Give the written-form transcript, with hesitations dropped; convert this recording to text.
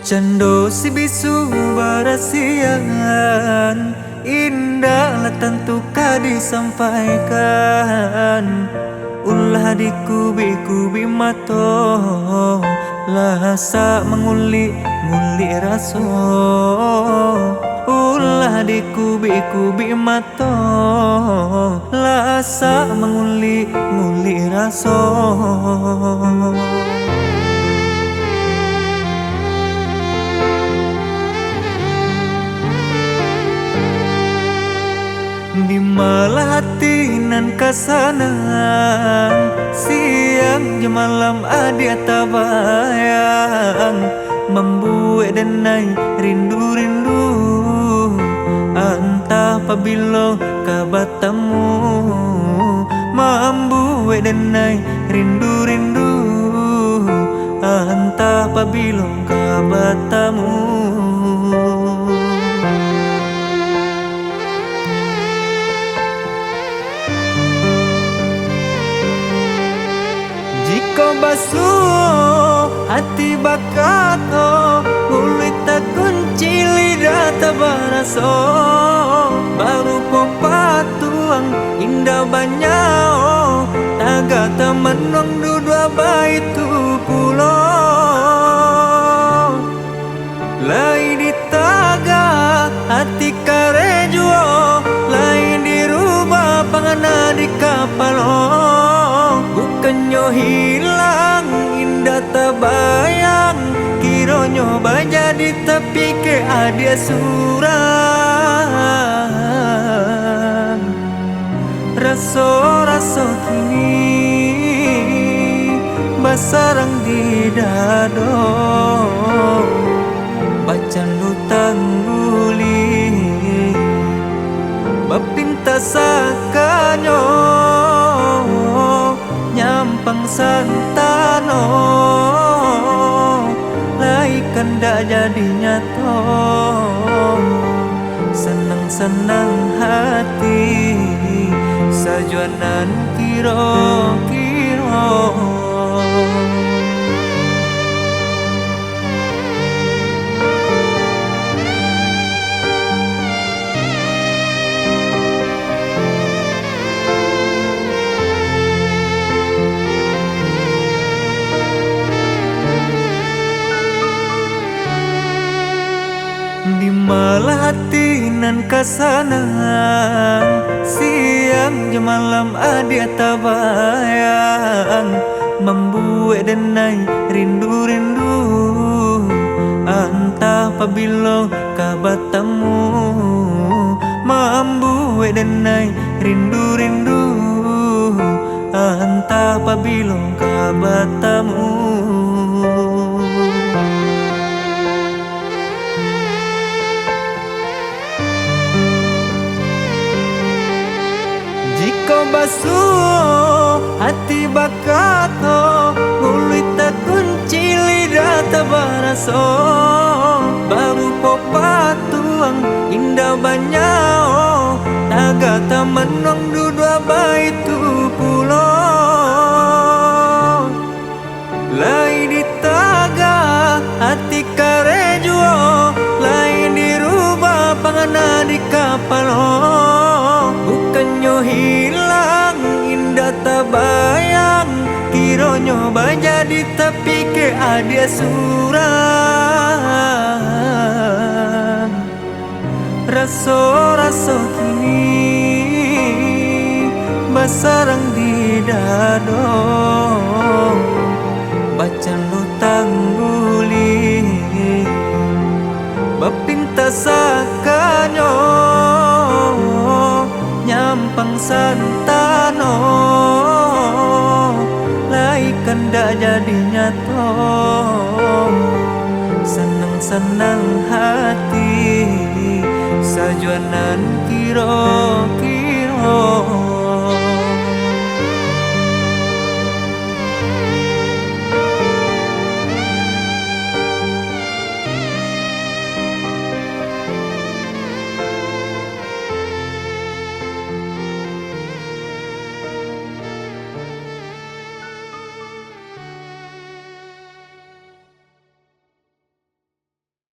Cando si bisu barasian, indahlah tentu kah disampaikan. Ulah dikubi-kubi mato, lasa menguli-nguli raso. Ulah dikubi-kubi mato, lasa menguli-nguli raso. Bimalah hati nan kasanan, siang je malam adia tabayang, membuat denai rindu-rindu. Antah pabilo kabatamu, membuat denai rindu-rindu. Antah pabilo kabatamu. Jika basuh hati bakato, mulut tak kunci lidah tak baraso. Baru popatuang indah banyak, taga temenong dua baitu pulo. Lain di taga hati karejuo, lain dirubah pangana di kapalo. Bukannya hilang indah terbayang, kironyo jadi tapi ke adia surang. Raso-raso kini basarang di dado, bacan lutang guli bapinta sakanyo, nyampang santano, laikan dak jadi nyato. Senang-senang hati, sajuanan kiro-kiro. Bimalah hati nan kasanan, siang je malam adia tabayang, membuat denai rindu-rindu. Antah pabilo kabatamu, membuat denai rindu-rindu. Antah pabilo kabatamu. Jika basuh hati bakato, mulut tak kunci lidah tak baraso. Baru popatuang indah banyak, taga temenong dua baitu pulo. Lain di taga hati karejuo, lain dirubah pangana di kapalo. Bukannya hilang indah terbayang, kironyo jadi tapi ke adia surang. Raso-raso kini basarang di dado, bacan lutang guli bapinta sakanyo, nyampang santano, laikan dak jadi nyato. Senang-senang hati, sajuanan kiro-kiro.